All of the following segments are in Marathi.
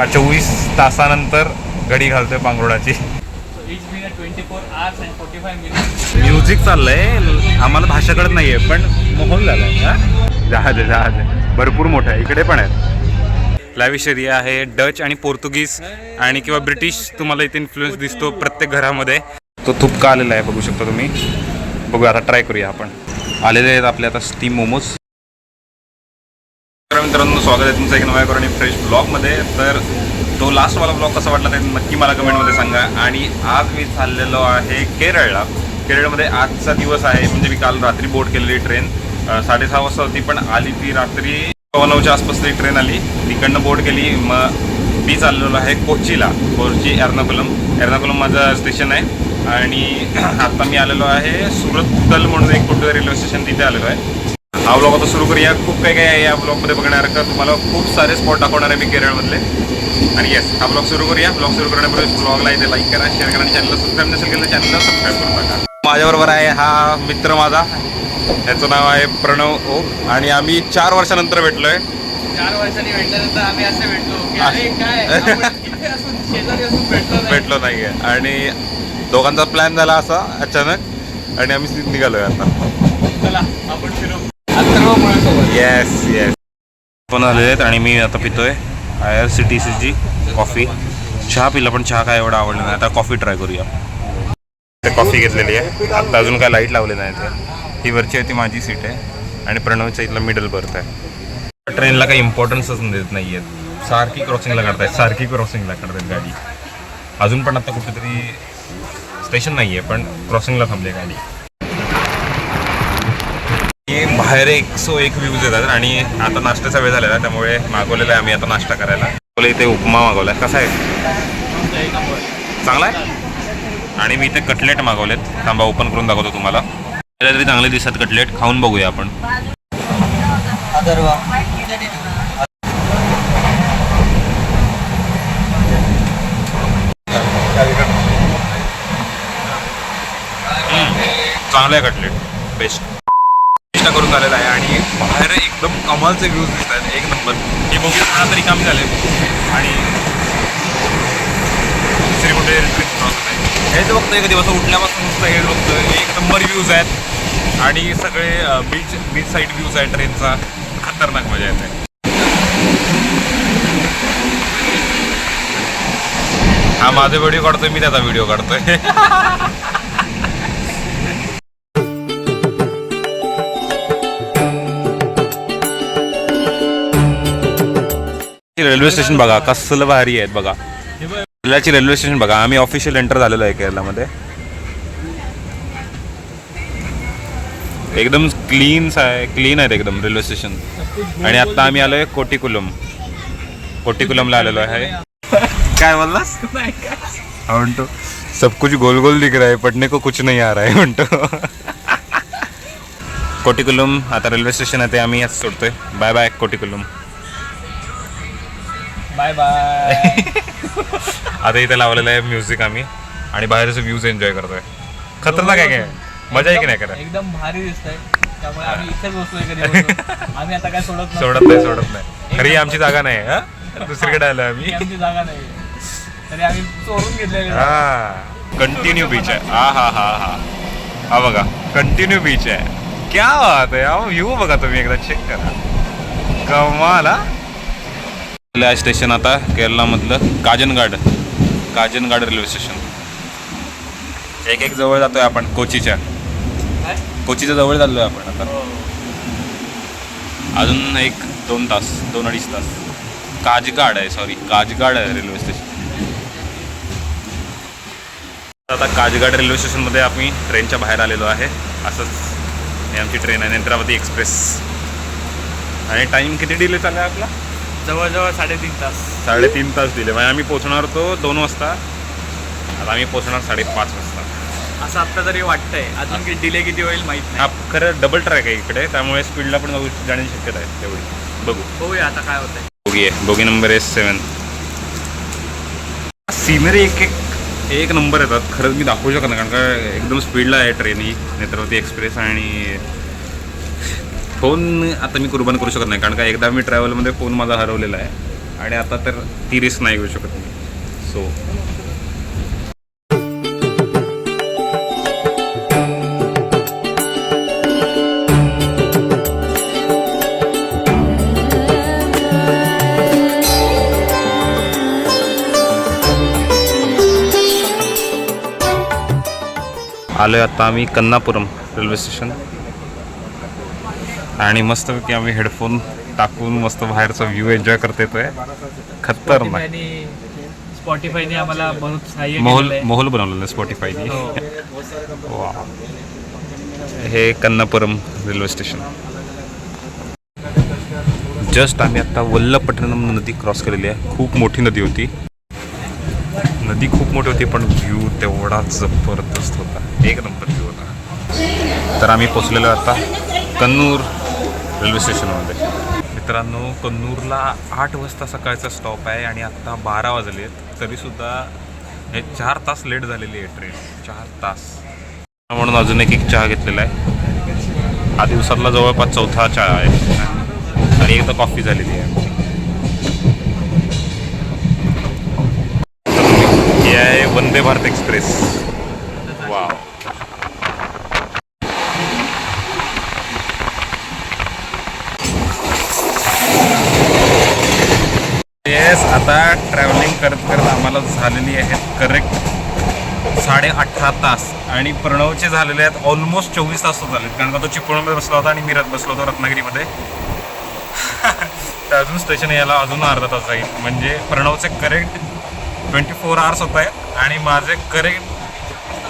24 तासानंतर घडी घालतोय पांगरोडाची. म्युझिक चाललंय, आम्हाला भाषा कळत नाहीये पण माहोल झालाय. जहाज आहे, जहाज आहे, भरपूर मोठं आहे. इकडे पण आहेत. लॅविश एरिया आहे. डच आणि पोर्तुगीज आणि किंवा ब्रिटिश तुम्हाला इथे इन्फ्लुएन्स दिसतो प्रत्येक घरामध्ये. तो थुपका आलेला आहे, बघू शकता तुम्ही. बघू आता ट्राय करूया आपण. आलेले आहेत आपले आता स्टीम मोमोज. तर मित्रांनो, स्वागत आहे तुमचं एक नव्या करून फ्रेश ब्लॉगमध्ये. तर तो लास्टवाला ब्लॉग कसा वाटला ते नक्की मला कमेंटमध्ये सांगा. आणि आज मी चाललेलो आहे केरळला. केरळमध्ये आजचा दिवस आहे, म्हणजे मी काल रात्री बोर्ड केलेली ट्रेन 6:30 वाजता होती, पण आली ती रात्री 9:15च्या आसपास ती ट्रेन आली. तिकडनं बोर्ड केली. मग मी चाललेलो आहे कोचीला. कोची एर्नाकुलम माझं स्टेशन आहे. आणि आता मी आलेलो आहे सुरतल म्हणून एक कुठलं रेल्वे स्टेशन, तिथे आलेलो आहे. हा ब्लॉग आता सुरू करूया. खूप काही आहे या ब्लॉगमध्ये बघण्यासारखं. तुम्हाला खूप सारे स्पॉट दाखवणार आहे मी केरळमधले. आणि येस, हा ब्लॉग सुरू करूया. ब्लॉग सुरू करण्यापूर्वी ब्लॉगला इथे लाईक करा, शेअर करा आणि चॅनलला सबस्क्राईब नसेल केलं चॅनलला सबस्क्राईब करून टाका. माझ्याबरोबर आहे हा मित्र माझा, त्याचं नाव आहे प्रणव ओक. आणि आम्ही 4 वर्षानंतर भेटलोय. 4 वर्षांनी भेटल्यानंतर आम्ही असं भेटलो नाही आहे. आणि दोघांचा प्लॅन झाला असा अचानक, आणि आम्ही निघालोय आता. चला आपण फिरू. येस येस पण आलेले आहेत. आणि मी आता पितोय IRCTCची कॉफी. चहा पिला पण चहा काय एवढा आवडला नाही. आता कॉफी ट्राय करूया. कॉफी घेतलेली आहे. आता अजून काय लाईट लावले नाही ते. ही वरची आहे ती माझी सीट आहे आणि प्रणवच्या इथला मिडल बर्थ आहे. ट्रेनला काही इम्पॉर्टन्सच देत नाही आहेत. सारखी क्रॉसिंगला काढतायत गाडी. अजून पण आता कुठेतरी स्टेशन नाही आहे पण क्रॉसिंगला थांबली गाडी. बाहेर 101 व्ह्यूज येतात. आणि आता नाश्त्याचा वेळ झालेला आहे, त्यामुळे मागवलेला आहे आम्ही आता नाश्ता करायला. इथे उपमा मागवला आहे. कसा आहे? चांगला आहे. आणि मी इथे कटलेट मागवलेत. थांबा ओपन करून दाखवतो तुम्हाला. तरी चांगले दिसतात कटलेट. खाऊन बघूया आपण. चांगलं आहे कटलेट, बेस्ट करून झालेला आहे. आणि बाहेर एकदम कमालचे व्ह्यूज दिसत आहेत, एक नंबर. हे बघूया मला तरी काम झाले. आणि दुसरी कुठे हे तर बघतोय कधी असं उठल्यापासून नुसतं हे बघतोय. एक नंबर व्ह्यूज आहेत आणि सगळे बीच साईड व्ह्यूज आहे ट्रेनचा. खतरनाक मजा येते. हा माझा व्हिडिओ काढतोय, मी त्याचा व्हिडिओ काढतोय. रेल्वे स्टेशन बघा कसलं भारी आहेत बघा. केरळाची रेल्वे स्टेशन बघा. आम्ही ऑफिशियल एंटर झालेलो आहे केरळमध्ये. एकदम क्लीन आहेत एकदम रेल्वे स्टेशन. आणि आता आम्ही आलोय कोटिकुलमला आलेलो आहे. काय बोललास? म्हणतो सब कुछ गोल गोल दिख रहा है, पढ़ने को कुछ नहीं आ रहा है म्हणतो. कोटिकुलम आता रेल्वे स्टेशन आहे ते आम्ही आज सोडतोय. Bye bye Kotikulam. Bye bye. आता इथे लावलेलं आहे म्युझिक आम्ही. आणि बाहेरचे व्ह्यूज एन्जॉय करतोय. खतरनाक आहे काय? मजा आहे की नाही करा? एकदम भारी दिसतंय. त्यामुळे आम्ही इथेच बसलोय कधी. आम्ही आता काय सोडत नाही. खरी आमची जागा नाही. हा दुसरीकडे आलो आम्ही. आमची जागा नाही तरी आम्ही चोरून घेतलेली. हा कंटिन्यू बीच आहे. हा बघा कंटिन्यू बीच आहे. क्या बात आहे. व्ह्यू बघा तुम्ही एकदा चेक करा. कमाल. स्टेशन आता केरळमधलं काजनगाड रेल्वे स्टेशन. एक जवळ जातोय आपण कोचीच्या जवळ चाललोय आपण आता. अजून 2-2.5 तास. काजगाड आहे रेल्वे स्टेशन. आता काजगाड रेल्वे स्टेशनमध्ये आम्ही ट्रेनच्या बाहेर आलेलो आहे. असंच आमची ट्रेन आहे नेत्रावती एक्सप्रेस. आणि टाईम किती डिले चालला आहे आपला? जवळजवळ 3.5 तास. 3.5 तास दिले. म्हणजे आम्ही पोहोचणार होतो 2 वाजता. आता आम्ही पोहोचणार 5:30 वाजता असं आत्ता तरी वाटतंय. अजून किती डिले किती होईल माहीत नाही. हा खरं डबल ट्रॅक आहे इकडे, त्यामुळे स्पीडला पण जाण्याची शक्यता आहे तेवढी. बघूया आता काय होतंय. Bogie number S7. सिनरी एक नंबर येतात. खरंच मी दाखवू शकत नाही कारण का एकदम स्पीडला आहे ट्रेन ही नेत्रावती एक्सप्रेस. आणि फोन आता मी कुर्बान करू शकत नाही कारण का एकदा मी ट्रॅव्हलमध्ये फोन माझा हरवलेला आहे. आणि आता तर ती रिस्क नाही घेऊ शकत मी. सो आलोय आता आम्ही कन्नापुरम रेल्वे स्टेशन आणि मस्तपैकी आम्ही हेडफोन टाकून मस्त बाहेरचा व्ह्यू एन्जॉय करता येतोय. खतरनाक. स्पॉटीफायने आम्हाला बहुत सहाय्य मोहोल केलेलं आहे. मोहोल बनवलेलं स्पॉटीफायनी. हो. वा, हे कन्नापुरम रेल्वे स्टेशन. जस्ट आम्ही आता वल्लभपट्टणम नदी क्रॉस केलेली आहे. खूप मोठी नदी होती. नदी खूप मोठी होती पण व्ह्यू तेवढा जबरदस्त होता. एक नंबर व्ह्यू होता. तर आम्ही पोचलेलो आता कन्नूर रेल्वे स्टेशनमध्ये. मित्रांनो, कन्नूरला 8 वाजता सकाळचा स्टॉप आहे आणि आत्ता 12 वाजले आहेत. तरीसुद्धा हे 4 तास लेट झालेली आहे ट्रेन. 4 तास. म्हणून अजून एक चहा घेतलेला आहे. हा दिवसातला जवळपास 4था चहा आहे आणि एकदा कॉफी झालेली आहे. हे आहे वंदे भारत एक्सप्रेस. वा, येस. आता ट्रॅव्हलिंग करत करत आम्हाला झालेली आहेत करेक्ट 18.5 तास आणि प्रणवचे झालेले आहेत ऑलमोस्ट 24 तास होत आले. कारण का तो चिपळूणमध्ये बसला होता आणि मी बसलो होतो रत्नागिरीमध्ये. तर अजून स्टेशन यायला अजून अर्धा तास जाईल. म्हणजे प्रणवचे करेक्ट 24 आवर्स होत आहेत आणि माझे करेक्ट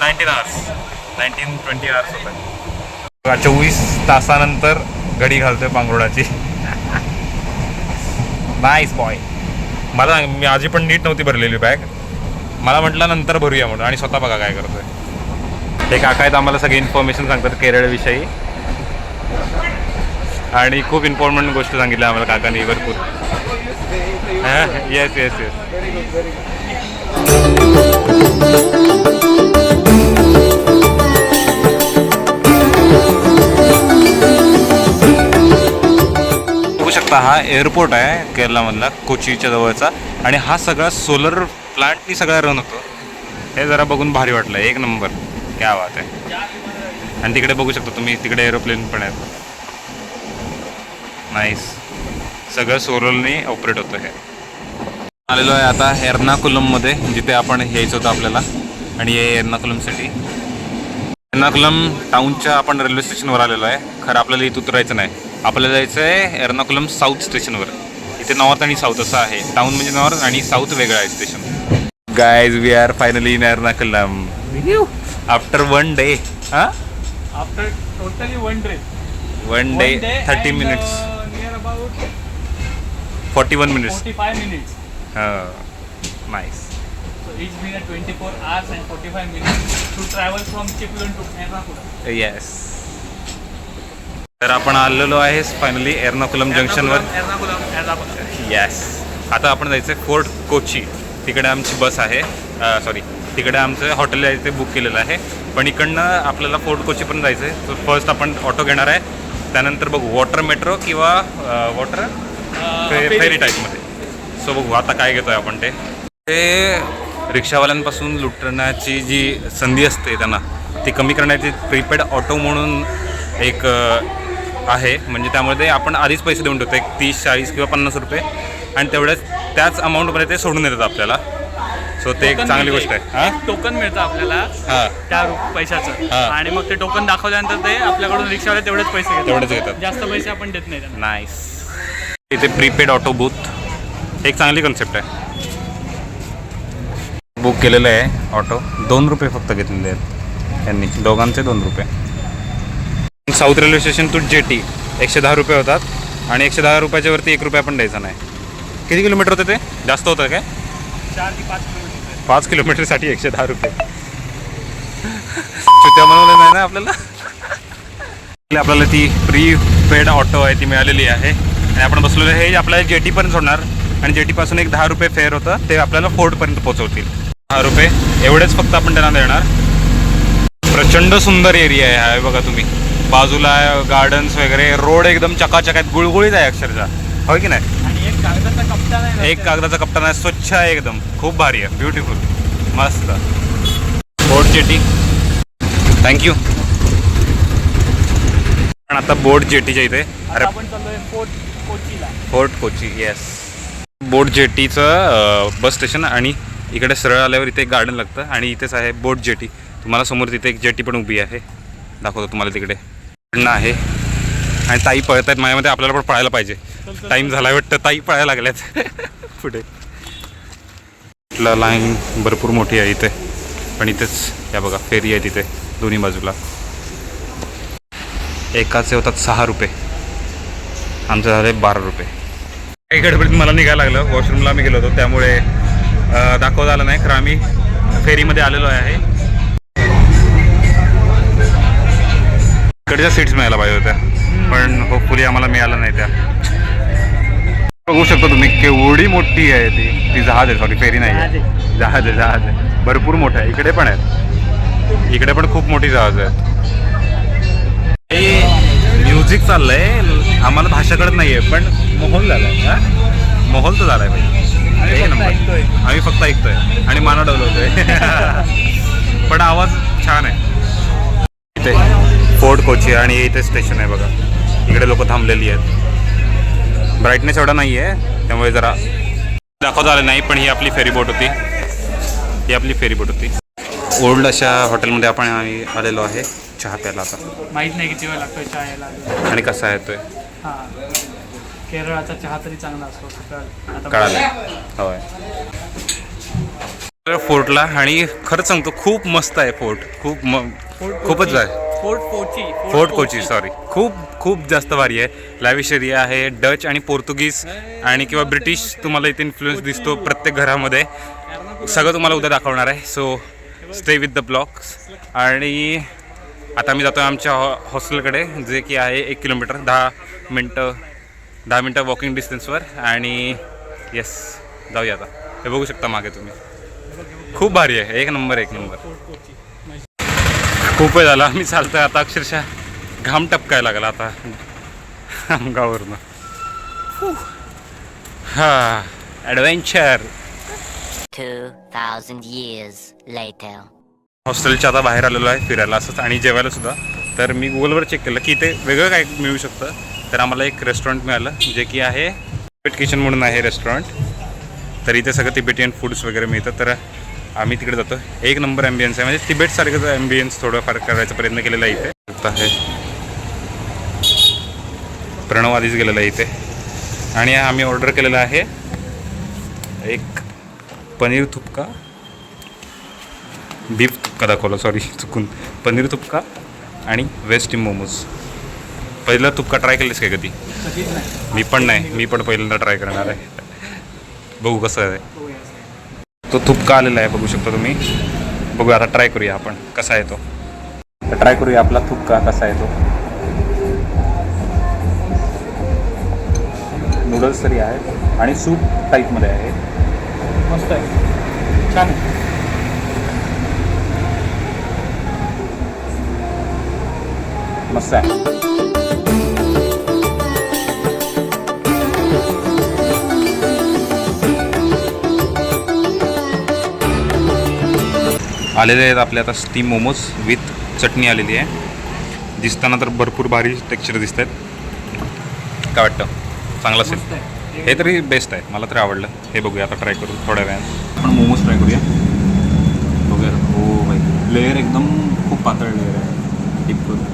19 20 आवर्स होत आहेत. 24 तासानंतर घडी घालतोय पांगरोडाची. Nice boy. मला मी आजी पण नीट नव्हती भरलेली बॅग. मला म्हटलं नंतर भरूया म्हणून आणि स्वतः बघा काय करतोय. हे काका आहेत, आम्हाला सगळी इन्फॉर्मेशन सांगतात केरळविषयी आणि खूप इम्पॉर्टंट गोष्ट सांगितल्या आम्हाला काकांनी भरपूर. Yes yes yes. बघू शकता हा एअरपोर्ट आहे केरळमधला, कोचीच्या जवळचा. आणि हा सगळा सोलर प्लांटनी सगळा रन होतो. हे जरा बघून भारी वाटलं. एक नंबर. क्या बात आहे. आणि तिकडे बघू शकता तुम्ही, तिकडे एरोप्लेन पण आहेत. नाईस. सगळं सोलरनी ऑपरेट होतं. हे आलेलो आहे आता एर्नाकुलममध्ये, जिथे आपण यायचं होतं आपल्याला. आणि हे एर्नाकुलमसाठी, एर्नाकुलम टाऊनच्या आपण रेल्वे स्टेशनवर आलेलो आहे. खरं आपल्याला इथं उतरायचं नाही. आपल्याला जायचं आहे एर्नाकुलम साऊथ स्टेशनवर. इथे नॉर्थ आणि साऊथ असं आहे. टाऊन म्हणजे नॉर्थ आणि साऊथ वेगळं आहे station. Guys, we are finally in Ernakulam after 1 day. After totally 1 day. 1 day 30 minutes. Near about 41 minutes. 45 minutes. Nice. So each been at 24 hours and 45 minutes to travel from Chipulun to Ernakulam. Yes. तर आपण आलेलो आहे फायनली एर्नाकुलम जंक्शनवर. एर्नाकुलम. येस. आता आपण जायचं आहे फोर्ट कोची. तिकडे आमची बस आहे. सॉरी, तिकडे आमचं हॉटेल आहे ते बुक केलेलं आहे. पण इकडनं आपल्याला फोर्ट कोचीपर्यंत जायचं आहे. तर फर्स्ट आपण ऑटो घेणार आहे. त्यानंतर बघू वॉटर मेट्रो किंवा वॉटर फेरी टाईपमध्ये. सो बघू आता काय घेतो आहे आपण. ते रिक्षावाल्यांपासून लुटण्याची जी संधी असते त्यांना ती कमी करण्याची प्रीपेड ऑटो म्हणून एक आहे. म्हणजे त्यामध्ये आपण आधीच पैसे देऊन ठेवतो, एक 30, 40 किंवा 50 रुपये, आणि त्याच अमाऊंटमध्ये ते सोडून देतात आपल्याला. सो ते एक चांगली गोष्ट आहे. टोकन मिळतं आपल्याला त्या पैशाचं. आणि मग ते टोकन दाखवल्यानंतर ते आपल्याकडून रिक्षावाले तेवढेच पैसे घेतात. जास्त पैसे आपण देत नाही त्यांना. नाईस. इथे प्रीपेड ऑटो बूथ एक चांगली कन्सेप्ट आहे. बुक केलेलं आहे ऑटो. 2 रुपये फक्त घेतलेले आहेत यांनी, दोघांचे 2 रुपये. South railway station to jetty 110 रुपये होतात आणि 110 रुपयाच्या वरती 1 रुपया पण द्यायचा नाही. किती किलोमीटर होतं ते? जास्त होतं काय? 4 ते 5 किलोमीटर. 5 किलोमीटरसाठी 110 रुपये. त्या बनवलं नाही ना आपल्याला. आपल्याला ती प्रीपेड ऑटो आहे ती मिळालेली आहे आणि आपण बसलेलो आहे. हे आपल्याला जेटीपर्यंत सोडणार आणि जेटीपासून एक 10 रुपये फेअर होतं, ते आपल्याला फोर्टपर्यंत पोहोचवतील. 10 रुपये एवढेच फक्त आपण त्यांना देणार. प्रचंड सुंदर एरिया आहे हा. बघा तुम्ही, बाजूला गार्डन्स वगैरे, रोड एकदम चकाचक आहेत, गुळगुळीत आहे अक्षरशः, हो की नाही? आणि एक कागदाचा कप्तान आहे. एक कागदाचा कप्तान आहे, स्वच्छ आहे एकदम, खूप भारी आहे, ब्युटिफुल, मस्त. Boat jetty, thank you. पण आता बोट जेटीच्या इथे अरे आपण चाललोय कोचीला. Fort Kochi, yes. बोट जेटीचं बस स्टेशन आणि इकडे सरळ आल्यावर इथे एक गार्डन लागतं आणि इथेच आहे बोट जेटी. तुम्हाला समोर तिथे एक जेटी पण उभी आहे, दाखवतो तुम्हाला. तिकडे आहे आणि ताई पळत आहेत माझ्यामध्ये, आपल्याला पण पळायला पाहिजे. टाईम झाला वाटतं, ताई पळायला लागल्यात पुढे. लाईन भरपूर मोठी आहे इथे, पण इथेच या बघा फेरी आहे तिथे दोन्ही बाजूला. एकाचे होतात 6 रुपये, आमचं झाले 12 रुपये. काही गडबडीत मला निघायला लागलं, वॉशरूमला आम्ही गेलो होतो, त्यामुळे दाखवता आलं नाही. खरं आम्ही फेरीमध्ये आलेलो आहे. इकडच्या सीट्स मिळायला पाहिजे होत्या, पण होपफुली आम्हाला मिळालं नाही त्या. बघू शकता तुम्ही केवढी मोठी आहे ती जहाज आहे, सॉरी फेरी नाही आहे, जहाज आहे. भरपूर मोठं आहे. इकडे पण आहेत, इकडे पण खूप मोठी जहाज आहे. म्युझिक चाललंय, आम्हाला भाषा कळत नाहीये, पण माहोल झालाय. माहोल तर झालाय भाई, आम्ही फक्त ऐकतोय आणि माना डवलवतोय पण आवाज छान आहे. इथे फोर्ट कोची आणि इथे स्टेशन आहे बघा, इकडे लोक थांबलेली आहेत. ब्राईटनेस एवढा नाही आहे त्यामुळे जरा दाखवता आलं नाही, पण ही आपली फेरी बोट होती. ओल्ड अशा हॉटेलमध्ये आपण आलेलो आहे चहा प्यायला. आता माहित नाही किती वेळ लागतोय चहा यायला आणि कसा आहे तो. हां, केरळाचा चहा तरी चांगला असतो सकाळ. कळालं होय. फोर्टला, आणि खरंच सांगतो खूप मस्त आहे फोर्ट. खूपच आहे. फोर्ट कोची सॉरी, खूप जास्त भारी आहे. लॅविश एरिया आहे. डच आणि पोर्तुगीज आणि किंवा ब्रिटिश तुम्हाला इथे इन्फ्लुएन्स दिसतो प्रत्येक घरामध्ये. सगळं तुम्हाला उद्या दाखवणार आहे, so stay with the blogs. आणि आता मी जातो आहे आमच्या हॉस्टेलकडे, जे की आहे 1 किलोमीटर, 10 मिनटं वॉकिंग डिस्टन्सवर. आणि येस, जाऊया आता. हे बघू शकता मागे तुम्ही, खूप भारी आहे, एक नंबर. खूप वेळ झाला मी चालतोय आता, अक्षरशः घाम टपकायला लागला आता अंगावरनं. हा, ॲडव्हेंचर. 2000 years later. हॉस्टेलच्या आता बाहेर आलेलो आहे फिरायला असंच आणि जेवायला सुद्धा. तर मी गुगलवर चेक केलं की इथे वेगळं काय मिळू शकतं, तर आम्हाला एक रेस्टॉरंट मिळालं जे की आहे तिबेट किचन म्हणून आहे रेस्टॉरंट. तर इथे सगळं तिबेटियन फूड्स वगैरे मिळतं, तर आम्ही तिकडे जातो. एक नंबर ॲम्बियन्स आहे, म्हणजे तिबेटसारखंच ॲम्बियन्स थोडंफार करायचा प्रयत्न केलेला आहे इथे. आहे प्रणव आधीच गेलेला आहे इथे. आणि आम्ही ऑर्डर केलेला आहे एक पनीर थुपका, बीफ तुपका दाखवला, सॉरी चुकून, पनीर तुपका आणि वेज स्टीम मोमोज. पहिला तुपका ट्राय केलेस काय कधी? मी पण नाही, मी पण पहिल्यांदा ट्राय करणार आहे. बघू कसं आहे तो. तुपका आलेला आहे बघू शकता तुम्ही. बघूया आता, ट्राय करूया आपण कसा आहे तो. ट्राय करूया आपला तुपका कसा आहे तो. नूडल्स तरी आहे आणि सूप टाईपमध्ये आहे. मस्त आहे, छान आहे. मस्त आहे. आलेले आहेत आपले आता स्टीम मोमोज विथ चटणी आलेली आहे. दिसताना तर भरपूर भारी टेक्स्चर दिसत आहेत. काय वाटतं, चांगलं असेल? हे तरी बेस्ट आहे, मला तरी आवडलं. हे बघूया आता, ट्राय करू थोड्या वेळाने. आपण मोमोज ट्राय करूया. बघूया. हो भाई, लेअर एकदम खूप पातळ लेअर आहे, डीप करून.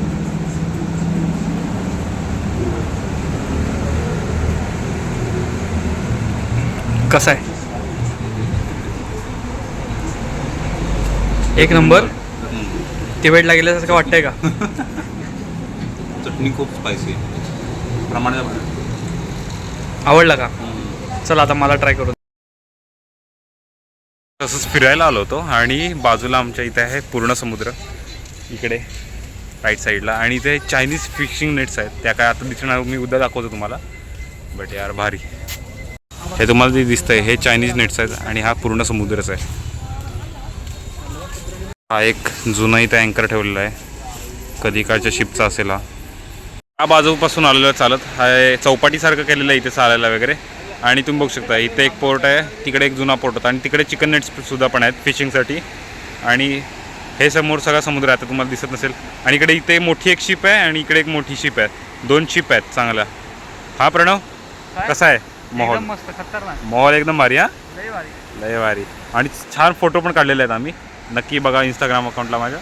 कसं आहे? एक नंबर. तिबेटला गेल्यासारखं वाटतंय का? चटणी खूप स्पायसी आहे, प्रमाणाच्या बाहेर. आवडला का? चला आता मला ट्राय करू. तसंच फिरायला आलो होतो आणि बाजूला आमच्या इथे आहे पूर्ण समुद्र इकडे राईट साईडला, आणि इथे चायनीज फिशिंग नेट्स आहेत. त्या काय आता दिसणार, मी उद्या दाखवतो तुम्हाला. बट यार भारी. हे तुम्हाला जे दिसतंय हे चायनीज नेट्स आहेत आणि हा पूर्ण समुद्रच आहे. हा एक जुना इथे अँकर ठेवलेला आहे, कधी काळच्या शिपचा असेल हा. बाजूपासून आलेलं चालत, हा चौपाटीसारखं केलेलं आहे इथे चालायला वगैरे. आणि तुम्ही बघू शकता इथे एक पोर्ट आहे, तिकडे एक जुना पोर्ट होता आणि तिकडे चिकन नेट्स सुद्धा पण आहेत फिशिंगसाठी. आणि हे समोर सगळा समुद्र आहे, आता तुम्हाला दिसत नसेल. आणि इथे मोठी एक शिप आहे आणि इकडे एक मोठी शिप आहे, 2 शिप आहेत चांगल्या. हा प्रणव कसा आहे माहोल? एकदम मस्त खतरनाक माहोल एकदम भारी. हा लय भारी. लय भारी. आणि छान फोटो पण काढलेले आहेत आम्ही, नक्की बघा इंस्टाग्राम अकाउंटला माझ्या.